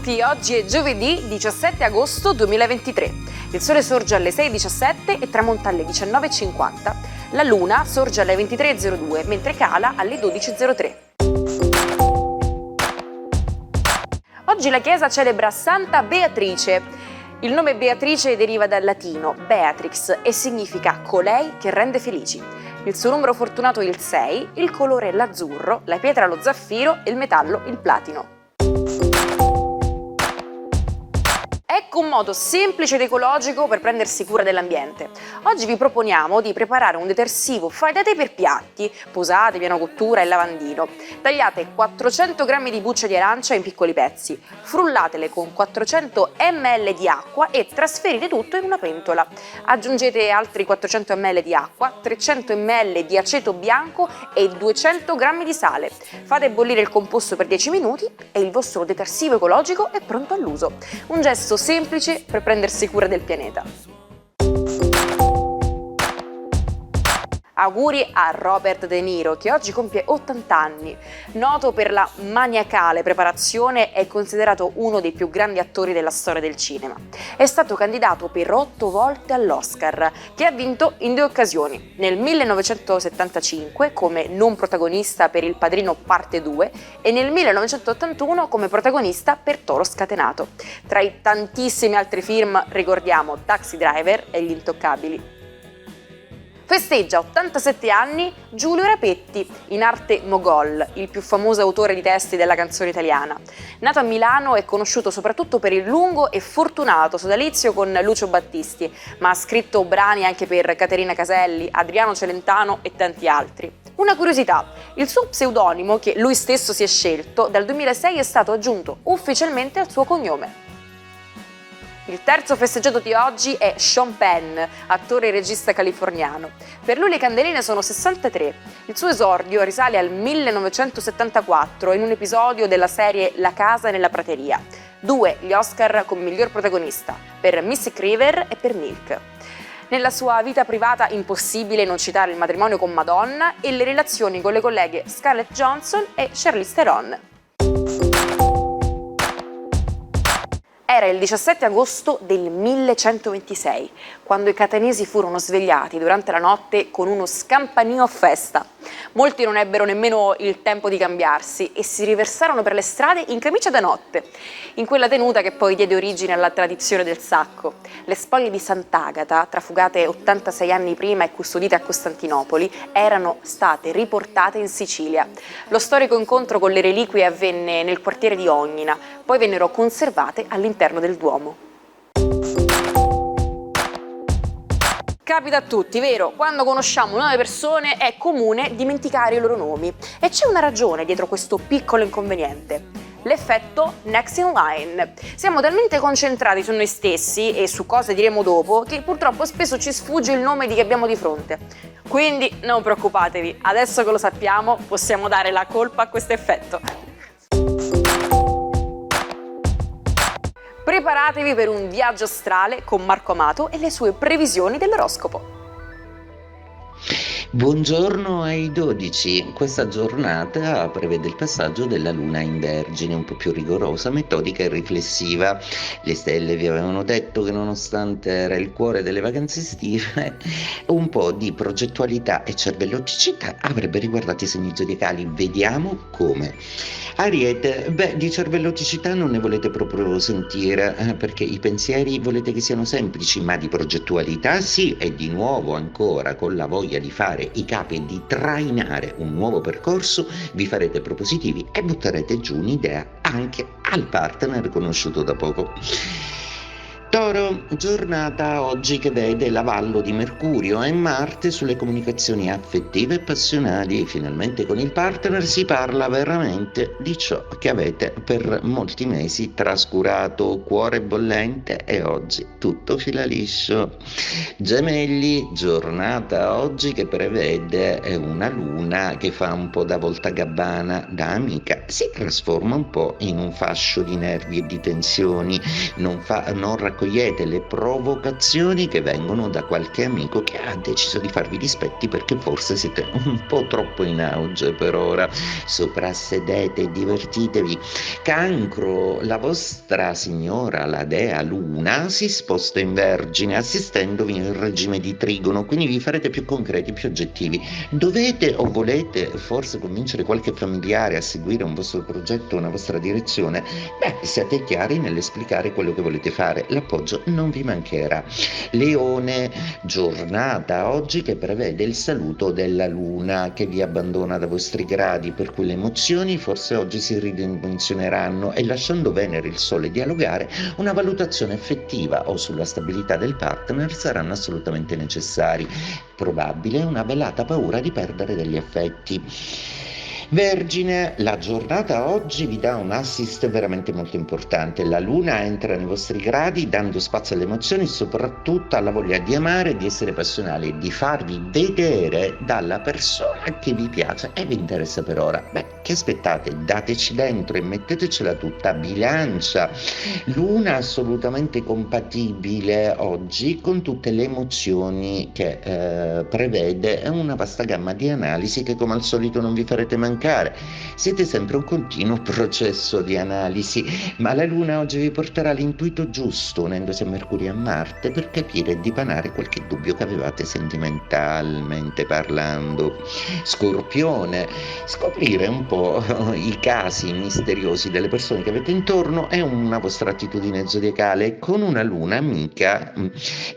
tutti, oggi è giovedì 17 agosto 2023. Il sole sorge alle 6.17 e tramonta alle 19.50. La luna sorge alle 23.02 mentre cala alle 12.03. Oggi la Chiesa celebra Santa Beatrice. Il nome Beatrice deriva dal latino Beatrix e significa colei che rende felici. Il suo numero fortunato è il 6, il colore è l'azzurro, la pietra lo zaffiro e il metallo il platino. Ecco un modo semplice ed ecologico per prendersi cura dell'ambiente. Oggi vi proponiamo di preparare un detersivo fai da te per piatti, posate, piano cottura e lavandino. Tagliate 400 g di bucce di arancia in piccoli pezzi, frullatele con 400 ml di acqua e trasferite tutto in una pentola. Aggiungete altri 400 ml di acqua, 300 ml di aceto bianco e 200 g di sale. Fate bollire il composto per 10 minuti e il vostro detersivo ecologico è pronto all'uso. Un gesto semplice per prendersi cura del pianeta. Auguri a Robert De Niro, che oggi compie 80 anni. Noto per la maniacale preparazione, è considerato uno dei più grandi attori della storia del cinema. È stato candidato per 8 volte all'Oscar, che ha vinto in 2 occasioni. Nel 1975 come non protagonista per Il Padrino Parte 2 e nel 1981 come protagonista per Toro Scatenato. Tra i tantissimi altri film ricordiamo Taxi Driver e Gli Intoccabili. Festeggia 87 anni Giulio Rapetti, in arte Mogol, il più famoso autore di testi della canzone italiana. Nato a Milano, è conosciuto soprattutto per il lungo e fortunato sodalizio con Lucio Battisti, ma ha scritto brani anche per Caterina Caselli, Adriano Celentano e tanti altri. Una curiosità, il suo pseudonimo, che lui stesso si è scelto, dal 2006 è stato aggiunto ufficialmente al suo cognome. Il terzo festeggiato di oggi è Sean Penn, attore e regista californiano. Per lui le candeline sono 63. Il suo esordio risale al 1974 in un episodio della serie La casa nella prateria. 2 gli Oscar come miglior protagonista, per Mystic River e per Milk. Nella sua vita privata impossibile non citare il matrimonio con Madonna e le relazioni con le colleghe Scarlett Johansson e Charlize Theron. Era il 17 agosto del 1126, quando i catanesi furono svegliati durante la notte con uno scampanio a festa. Molti non ebbero nemmeno il tempo di cambiarsi e si riversarono per le strade in camicia da notte, in quella tenuta che poi diede origine alla tradizione del sacco. Le spoglie di Sant'Agata, trafugate 86 anni prima e custodite a Costantinopoli, erano state riportate in Sicilia. Lo storico incontro con le reliquie avvenne nel quartiere di Ognina, poi vennero conservate all'interno del Duomo. Capita a tutti, vero? Quando conosciamo nuove persone è comune dimenticare i loro nomi e c'è una ragione dietro questo piccolo inconveniente. L'effetto next in line. Siamo talmente concentrati su noi stessi e su cosa diremo dopo che purtroppo spesso ci sfugge il nome di chi abbiamo di fronte. Quindi non preoccupatevi, adesso che lo sappiamo possiamo dare la colpa a questo effetto. Preparatevi per un viaggio astrale con Marco Amato e le sue previsioni dell'oroscopo. Buongiorno ai 12, questa giornata prevede il passaggio della Luna in Vergine, un po' più rigorosa, metodica e riflessiva. Le stelle vi avevano detto che nonostante era il cuore delle vacanze estive, un po' di progettualità e cervelloticità avrebbe riguardato i segni zodiacali. Vediamo come. Ariete, di cervelloticità non ne volete proprio sentire, perché i pensieri volete che siano semplici, ma di progettualità sì, e di nuovo ancora con la voglia di fare i capi e di trainare un nuovo percorso, vi farete propositivi e butterete giù un'idea anche al partner conosciuto da poco. Toro, giornata oggi che vede l'avallo di Mercurio e Marte sulle comunicazioni affettive e passionali. Finalmente con il partner si parla veramente di ciò che avete per molti mesi trascurato. Cuore bollente e oggi tutto fila liscio. Gemelli, giornata oggi che prevede una luna che fa un po' da voltagabbana, da amica, si trasforma un po' in un fascio di nervi e di tensioni, non raccoglie raccogliete le provocazioni che vengono da qualche amico che ha deciso di farvi dispetti perché forse siete un po' troppo in auge per ora. Soprassedete, divertitevi. Cancro, la vostra signora, la dea Luna, si sposta in Vergine assistendovi in regime di trigono, quindi vi farete più concreti, più oggettivi. Dovete o volete forse convincere qualche familiare a seguire un vostro progetto, una vostra direzione? Beh, siate chiari nell'esplicare quello che volete fare, l'appoggio non vi mancherà. Leone, giornata oggi che prevede il saluto della Luna che vi abbandona da vostri gradi, per cui le emozioni forse oggi si ridimensioneranno e lasciando Venere e il Sole dialogare, una valutazione effettiva o sulla stabilità del partner saranno assolutamente necessari. Probabile una velata paura di perdere degli affetti. Vergine, la giornata oggi vi dà un assist veramente molto importante. La Luna entra nei vostri gradi dando spazio alle emozioni, soprattutto alla voglia di amare e di essere passionali, di farvi vedere dalla persona che vi piace e vi interessa per ora. Beh, che aspettate? Dateci dentro e mettetecela tutta. Bilancia, Luna assolutamente compatibile oggi con tutte le emozioni che prevede una vasta gamma di analisi che come al solito non vi farete mancare. Siete sempre un continuo processo di analisi, ma la Luna oggi vi porterà l'intuito giusto, unendosi a Mercurio e a Marte, per capire e dipanare qualche dubbio che avevate sentimentalmente parlando. Scorpione, scoprire un po' i casi misteriosi delle persone che avete intorno è una vostra attitudine zodiacale. Con una Luna amica,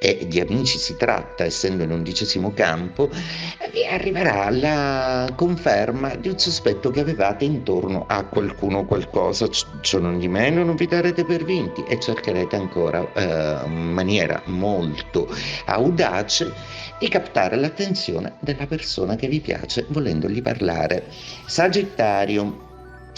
e di amici si tratta, essendo in 11° campo, vi arriverà la conferma di un sospetto che avevate intorno a qualcuno o qualcosa. Ciò non di meno non vi darete per vinti e cercherete ancora in maniera molto audace di captare l'attenzione della persona che vi piace volendogli parlare. Sagittario,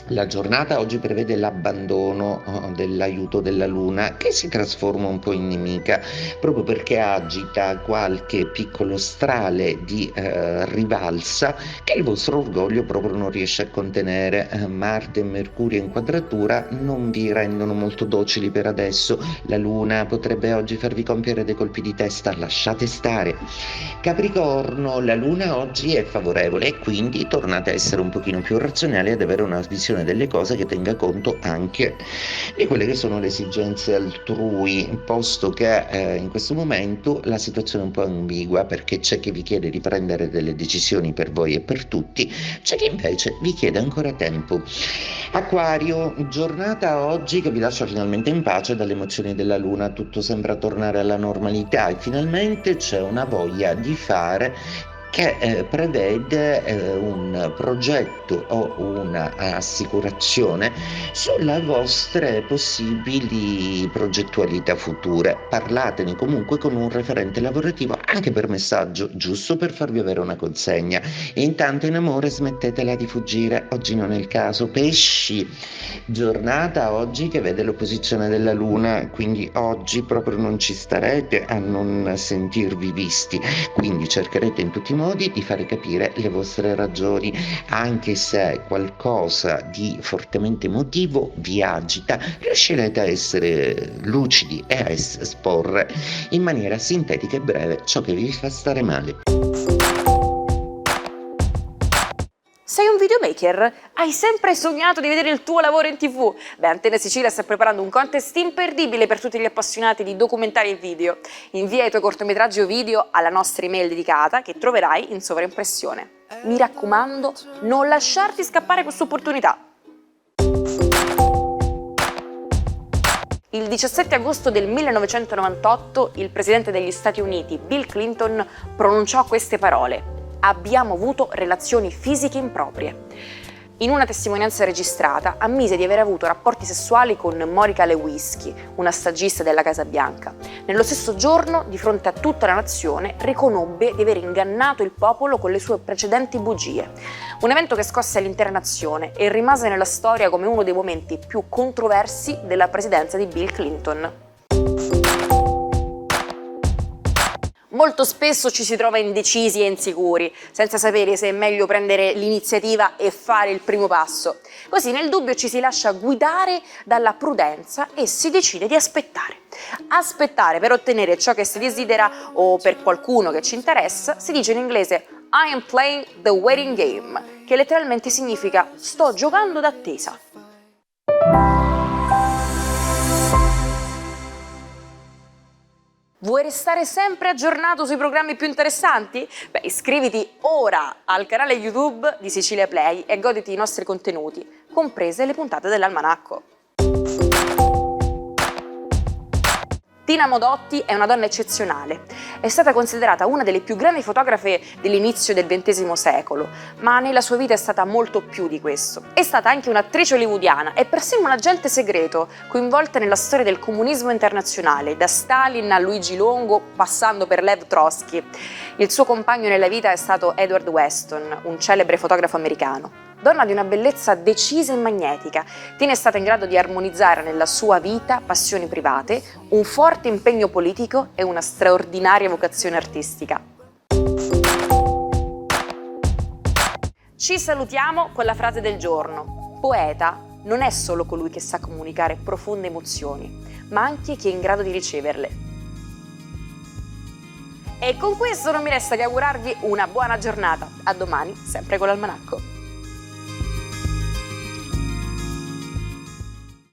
la giornata oggi prevede l'abbandono dell'aiuto della Luna, che si trasforma un po' in nemica proprio perché agita qualche piccolo strale di rivalsa che il vostro orgoglio proprio non riesce a contenere. Marte e Mercurio in quadratura non vi rendono molto docili per adesso. La Luna potrebbe oggi farvi compiere dei colpi di testa, lasciate stare. Capricorno, la Luna oggi è favorevole e quindi tornate a essere un pochino più razionali, ad avere una visione delle cose che tenga conto anche di quelle che sono le esigenze altrui, posto che in questo momento la situazione è un po' ambigua, perché c'è chi vi chiede di prendere delle decisioni per voi e per tutti, c'è chi invece vi chiede ancora tempo. Acquario, giornata oggi che vi lascia finalmente in pace dalle emozioni della Luna, tutto sembra tornare alla normalità e finalmente c'è una voglia di fare che prevede un progetto o una assicurazione sulle vostre possibili progettualità future. Parlatene comunque con un referente lavorativo, anche per messaggio, giusto per farvi avere una consegna. E intanto in amore smettetela di fuggire, oggi non è il caso. Pesci, giornata oggi che vede l'opposizione della Luna, quindi oggi proprio non ci starete a non sentirvi visti, quindi cercherete in tutti i modi di fare capire le vostre ragioni, anche se qualcosa di fortemente emotivo vi agita, riuscirete a essere lucidi e a esporre in maniera sintetica e breve ciò che vi fa stare male. Sei un videomaker? Hai sempre sognato di vedere il tuo lavoro in TV? Beh, Antenne Sicilia sta preparando un contest imperdibile per tutti gli appassionati di documentari e video. Invia i tuoi cortometraggi o video alla nostra email dedicata che troverai in sovraimpressione. Mi raccomando, non lasciarti scappare questa opportunità. Il 17 agosto del 1998 il presidente degli Stati Uniti, Bill Clinton, pronunciò queste parole: abbiamo avuto relazioni fisiche improprie. In una testimonianza registrata ammise di aver avuto rapporti sessuali con Monica Lewinsky, una stagista della Casa Bianca. Nello stesso giorno, di fronte a tutta la nazione, riconobbe di aver ingannato il popolo con le sue precedenti bugie. Un evento che scosse l'intera nazione e rimase nella storia come uno dei momenti più controversi della presidenza di Bill Clinton. Molto spesso ci si trova indecisi e insicuri, senza sapere se è meglio prendere l'iniziativa e fare il primo passo. Così nel dubbio ci si lascia guidare dalla prudenza e si decide di aspettare. Aspettare per ottenere ciò che si desidera o per qualcuno che ci interessa si dice in inglese I am playing the waiting game, che letteralmente significa sto giocando d'attesa. Vuoi restare sempre aggiornato sui programmi più interessanti? Beh, iscriviti ora al canale YouTube di Sicilia Play e goditi i nostri contenuti, comprese le puntate dell'Almanacco. Tina Modotti è una donna eccezionale. È stata considerata una delle più grandi fotografe dell'inizio del XX secolo, ma nella sua vita è stata molto più di questo. È stata anche un'attrice hollywoodiana e persino un agente segreto, coinvolta nella storia del comunismo internazionale, da Stalin a Luigi Longo, passando per Lev Trotsky. Il suo compagno nella vita è stato Edward Weston, un celebre fotografo americano. Donna di una bellezza decisa e magnetica, Tina è stata in grado di armonizzare nella sua vita passioni private, un forte impegno politico e una straordinaria vocazione artistica. Ci salutiamo con la frase del giorno. Poeta non è solo colui che sa comunicare profonde emozioni, ma anche chi è in grado di riceverle. E con questo non mi resta che augurarvi una buona giornata. A domani, sempre con l'Almanacco.